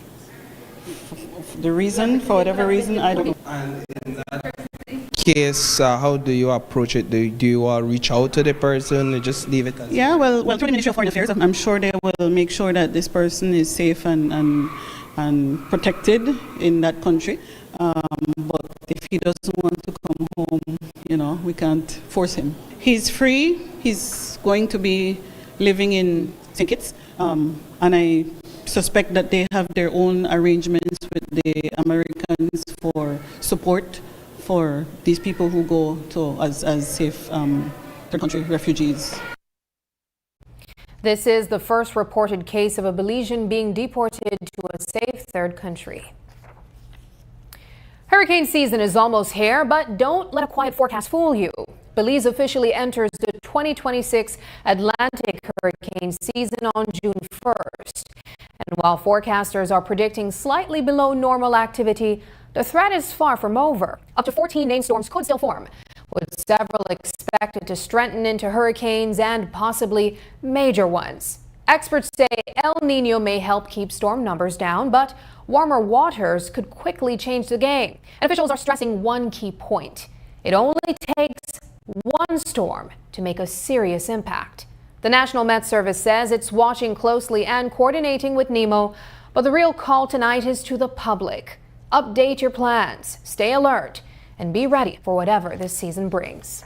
The reason, for whatever reason, I don't know. And in that case, how do you approach it? Do you reach out to the person or just leave it as Yeah, well, through the Ministry of Foreign Affairs, I'm sure they will make sure that this person is safe and protected in that country. But if he doesn't want to come home, we can't force him. He's free. He's going to be living in St. Kitts, and I suspect that they have their own arrangements with the Americans for support for these people who go to as safe third country refugees. This is the first reported case of a Belizean being deported to a safe third country. Hurricane season is almost here, but don't let a quiet forecast fool you. Belize officially enters the 2026 Atlantic hurricane season on June 1st. And while forecasters are predicting slightly below normal activity, the threat is far from over. Up to 14 named storms could still form, with several expected to strengthen into hurricanes and possibly major ones. Experts say El Nino may help keep storm numbers down, but warmer waters could quickly change the game. And officials are stressing one key point. It only takes one storm to make a serious impact. The National Met Service says it's watching closely and coordinating with NEMO, but the real call tonight is to the public. Update your plans, stay alert, and be ready for whatever this season brings.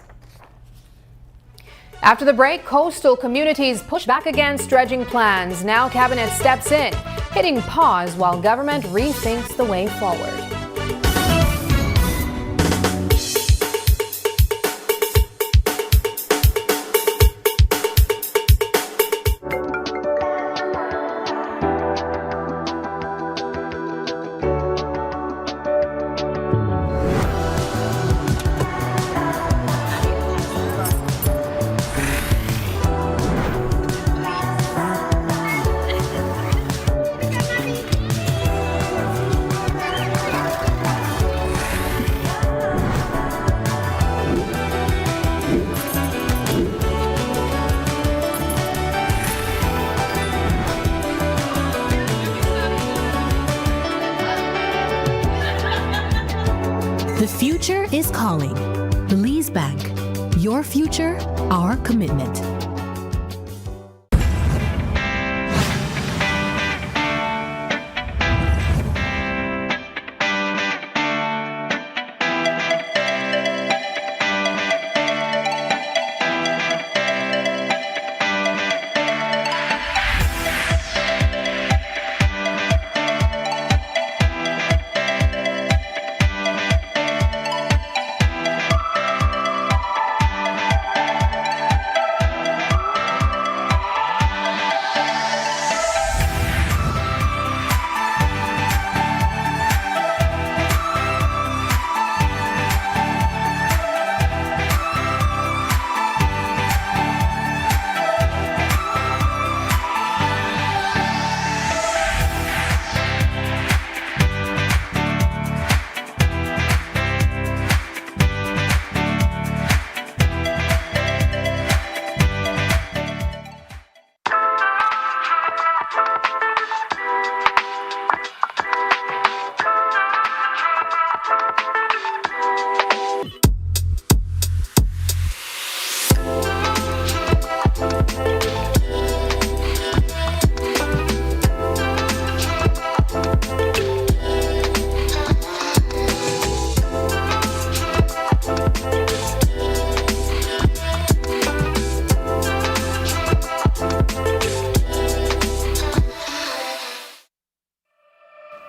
After the break, coastal communities push back against dredging plans. Now Cabinet steps in, hitting pause while government rethinks the way forward. The future is calling. Belize Bank. Your future, our commitment.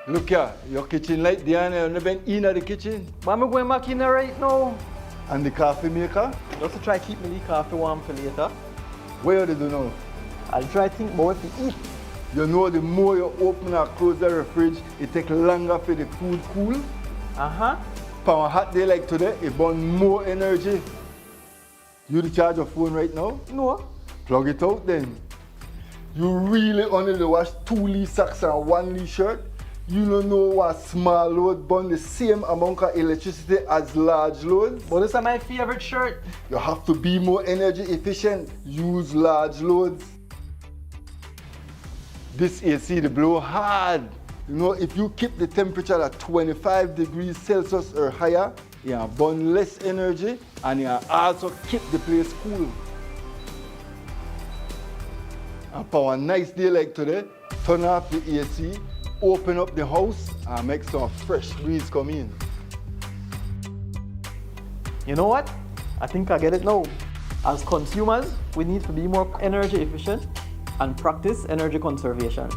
Look here, your kitchen light there and you been in the kitchen. But I'm going back in there right now. And the coffee maker? Just to try to keep me the coffee warm for later. Where do you know? I'll try to think about what to eat. You know the more you open and close the fridge, it takes longer for the food cool. Uh-huh. For a hot day like today, it burns more energy. You charge your phone right now? No. Plug it out then. You really only wash 2 Lee socks and 1 Lee shirt? You don't know what small load burn the same amount of electricity as large loads? But this is my favorite shirt. You have to be more energy efficient. Use large loads. This AC they blow hard. You know, if you keep the temperature at 25 degrees Celsius or higher, you burn less energy and you also keep the place cool. And for a nice day like today, turn off the AC, open up the house and make some fresh breeze come in. You know what? I think I get it now. As consumers, we need to be more energy efficient and practice energy conservation.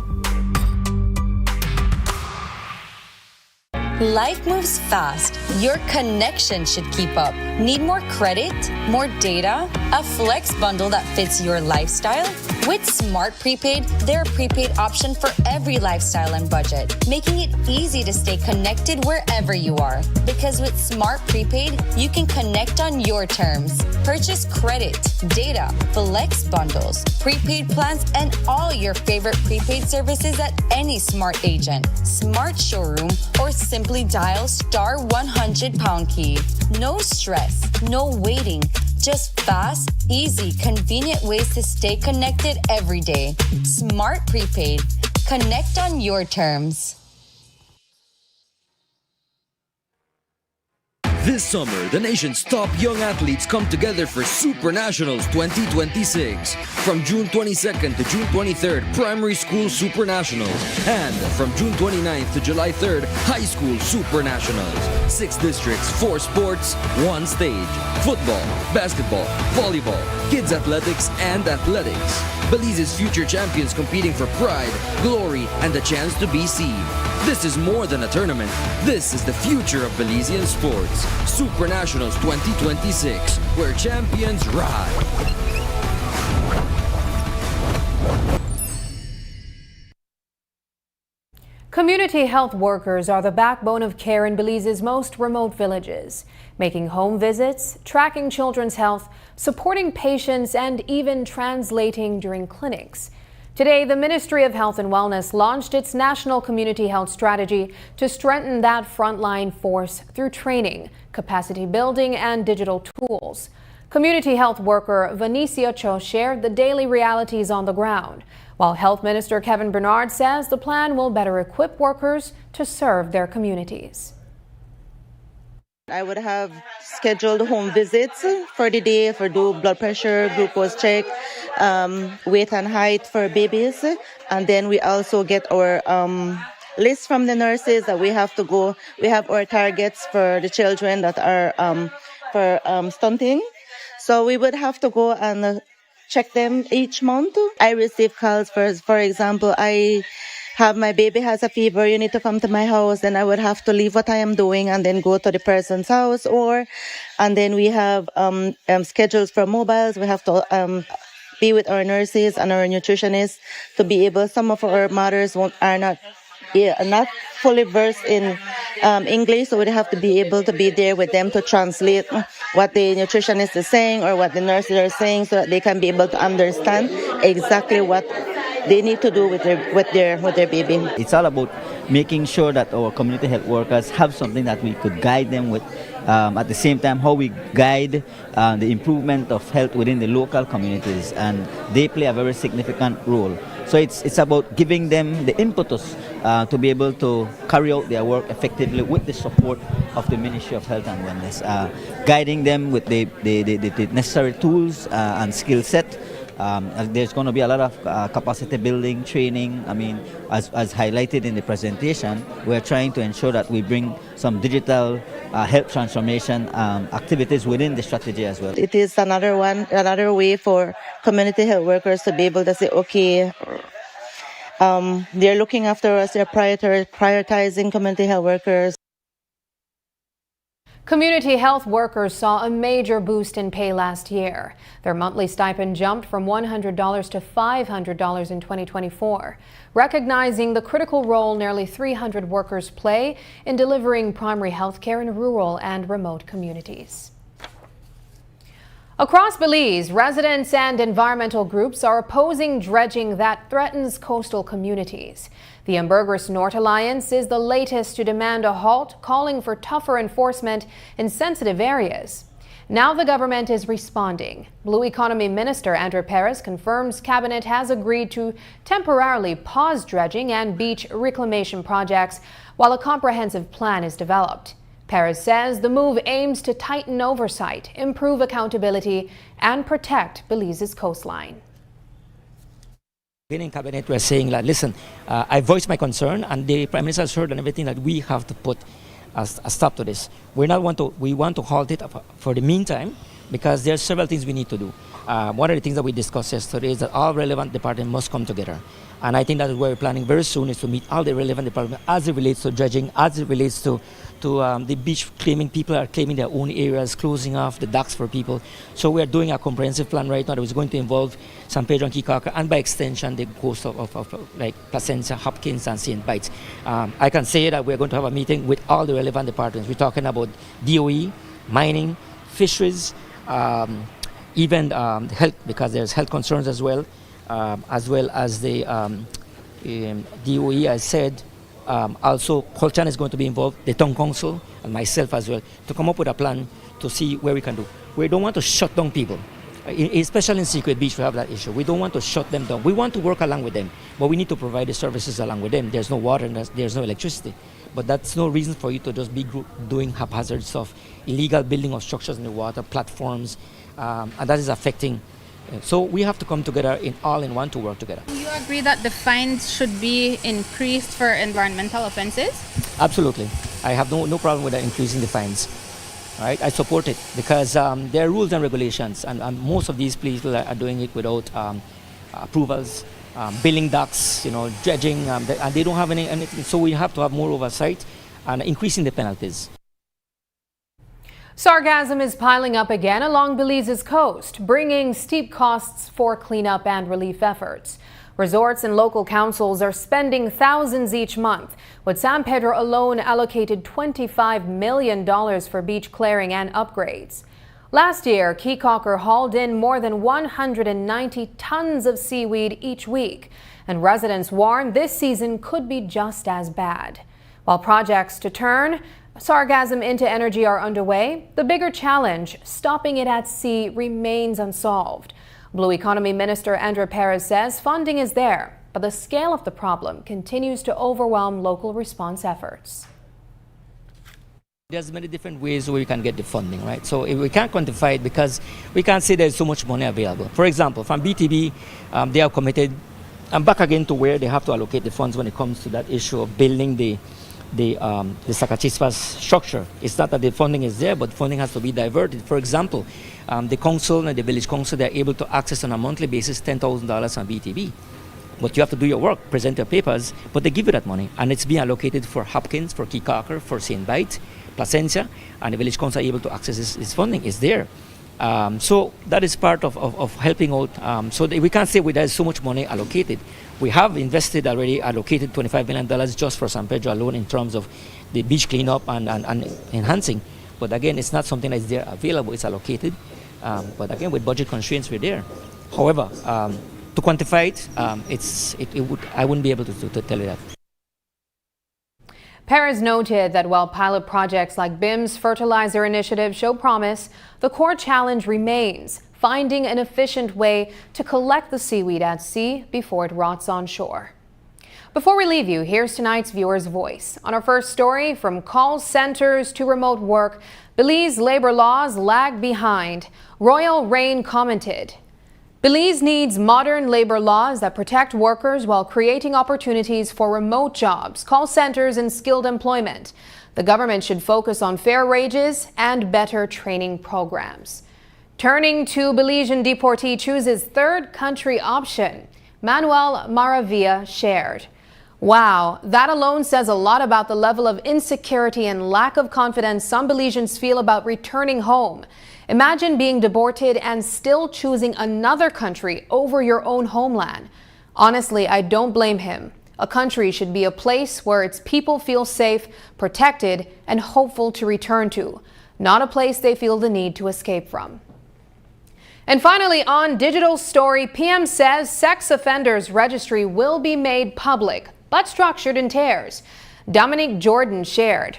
Life moves fast. Your connection should keep up. Need more credit? More data? A flex bundle that fits your lifestyle? With Smart Prepaid, they're a prepaid option for every lifestyle and budget, making it easy to stay connected wherever you are. Because with Smart Prepaid, you can connect on your terms. Purchase credit, data, flex bundles, prepaid plans, and all your favorite prepaid services at any Smart agent, Smart showroom, or simply dial *100# key. No stress, no waiting. Just fast, easy, convenient ways to stay connected every day. Smart Prepaid. Connect on your terms. This summer, the nation's top young athletes come together for Super Nationals 2026. From June 22nd to June 23rd, Primary School Super Nationals. And from June 29th to July 3rd, High School Super Nationals. 6 districts, 4 sports, 1 stage. Football, basketball, volleyball, kids athletics, and athletics. Belize's future champions competing for pride, glory, and a chance to be seen. This is more than a tournament. This is the future of Belizean sports. Super Nationals 2026, where champions ride. Community health workers are the backbone of care in Belize's most remote villages, making home visits, tracking children's health, supporting patients, and even translating during clinics. Today, the Ministry of Health and Wellness launched its National Community Health Strategy to strengthen that frontline force through training, capacity building, and digital tools. Community health worker Vanicia Cho shared the daily realities on the ground, while Health Minister Kevin Bernard says the plan will better equip workers to serve their communities. I would have scheduled home visits for the day for do blood pressure, glucose check, weight and height for babies. And then we also get our list from the nurses that we have to go. We have our targets for the children that are for stunting. So we would have to go and check them each month. I receive calls for example, I have my baby has a fever, you need to come to my house, then I would have to leave what I am doing and then go to the person's house. And then we have schedules for mobiles. We have to be with our nurses and our nutritionists to be able. Some of our mothers are not fully versed in English, so we have to be able to be there with them to translate what the nutritionist is saying or what the nurses are saying, so that they can be able to understand exactly what they need to do with their baby. It's all about making sure that our community health workers have something that we could guide them with. At the same time, how we guide the improvement of health within the local communities, and they play a very significant role. So it's about giving them the impetus to be able to carry out their work effectively with the support of the Ministry of Health and Wellness, guiding them with the necessary tools and skill set. There's going to be a lot of capacity building, training. I mean, as highlighted in the presentation, we're trying to ensure that we bring some digital health transformation activities within the strategy as well. It is another way for community health workers to be able to say, okay, they're looking after us, they're prioritizing community health workers. Community health workers saw a major boost in pay last year. Their monthly stipend jumped from $100 to $500 in 2024, recognizing the critical role nearly 300 workers play in delivering primary health care in rural and remote communities. Across Belize, residents and environmental groups are opposing dredging that threatens coastal communities. The Ambergris North Alliance is the latest to demand a halt, calling for tougher enforcement in sensitive areas. Now the government is responding. Blue Economy Minister Andrew Perez confirms cabinet has agreed to temporarily pause dredging and beach reclamation projects while a comprehensive plan is developed. Perez says the move aims to tighten oversight, improve accountability, and protect Belize's coastline. In cabinet, we're saying that, listen, I voiced my concern, and the Prime Minister has heard and everything, that we have to put a stop to this. We want to halt it for the meantime, because there are several things we need to do. One of the things that we discussed yesterday is that all relevant departments must come together. And I think that is what we're planning very soon, is to meet all the relevant departments as it relates to dredging, as it relates to the beach claiming. People are claiming their own areas, closing off the docks for people. So we are doing a comprehensive plan right now that is going to involve San Pedro and Key Carker, and by extension the coast of like Placencia, Hopkins and St. Bites. I can say that we're going to have a meeting with all the relevant departments. We're talking about DOE, mining, fisheries, even health, because there's health concerns as well as the DOE, I said. Also, Colchan is going to be involved, the town council, and myself as well, to come up with a plan to see where we can do. We don't want to shut down people. Especially in Secret Beach, we have that issue. We don't want to shut them down. We want to work along with them, but we need to provide the services along with them. There's no water and there's no electricity. But that's no reason for you to just be doing haphazard stuff, illegal building of structures in the water, platforms, and that is affecting. So we have to come together in one to work together. Do you agree that the fines should be increased for environmental offenses? Absolutely. I have no problem with increasing the fines. Right? I support it because there are rules and regulations, and most of these people are doing it without approvals, building docks, dredging, and they don't have anything. So we have to have more oversight and increasing the penalties. Sargassum is piling up again along Belize's coast, bringing steep costs for cleanup and relief efforts. Resorts and local councils are spending thousands each month, with San Pedro alone allocated $25 million for beach clearing and upgrades. Last year, Key Carker hauled in more than 190 tons of seaweed each week, and residents warn this season could be just as bad. While projects to turn sargassum into energy are underway, the bigger challenge, stopping it at sea, remains unsolved. Blue Economy Minister André Perez says funding is there, but the scale of the problem continues to overwhelm local response efforts. There's many different ways where we can get the funding, right? So we can't quantify it because we can't say there's so much money available. For example, from BTB, they are committed, and back again to where they have to allocate the funds when it comes to that issue of building the Sacachispas structure. It's not that the funding is there, but funding has to be diverted. For example, the council and the village council, they're able to access on a monthly basis $10,000 on BTB. But you have to do your work, present your papers, but they give you that money. And it's being allocated for Hopkins, for Key Carker, for St. Bites, Placencia, and the village council are able to access this funding. It's there. So that is part of helping out. So we can't say there's so much money allocated. We have invested already, allocated $25 million just for San Pedro alone in terms of the beach cleanup and enhancing. But again, it's not something that's there available, it's allocated. But again, with budget constraints, we're there. However, to quantify it, I wouldn't be able to tell you that. Perez noted that while pilot projects like BIM's fertilizer initiative show promise, the core challenge remains finding an efficient way to collect the seaweed at sea before it rots on shore. Before we leave you, here's tonight's viewer's voice. On our first story, from call centers to remote work, Belize labor laws lag behind. Royal Rain commented, Belize needs modern labor laws that protect workers while creating opportunities for remote jobs, call centers, and skilled employment. The government should focus on fair wages and better training programs. Turning to Belizean deportee chooses third country option, Manuel Maravilla shared. Wow, that alone says a lot about the level of insecurity and lack of confidence some Belizeans feel about returning home. Imagine being deported and still choosing another country over your own homeland. Honestly, I don't blame him. A country should be a place where its people feel safe, protected, and hopeful to return to, not a place they feel the need to escape from. And finally, on Digital Story, PM says sex offenders registry will be made public, but structured in tiers. Dominique Jordan shared,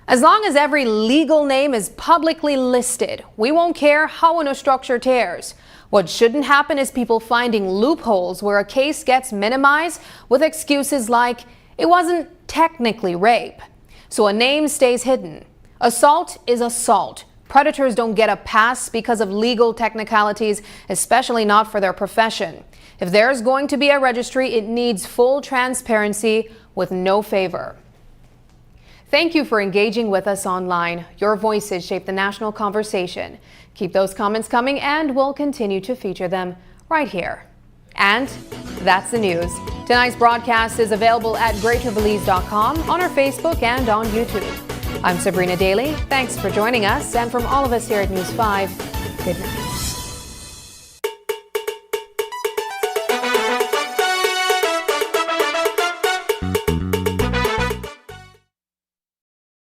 as long as every legal name is publicly listed, we won't care how in a structure tears. What shouldn't happen is people finding loopholes where a case gets minimized with excuses like, it wasn't technically rape. So a name stays hidden. Assault is assault. Predators don't get a pass because of legal technicalities, especially not for their profession. If there's going to be a registry, it needs full transparency with no favor. Thank you for engaging with us online. Your voices shape the national conversation. Keep those comments coming and we'll continue to feature them right here. And that's the news. Tonight's broadcast is available at greaterbelize.com, on our Facebook and on YouTube. I'm Sabrina Daly. Thanks for joining us, and from all of us here at News 5, good night.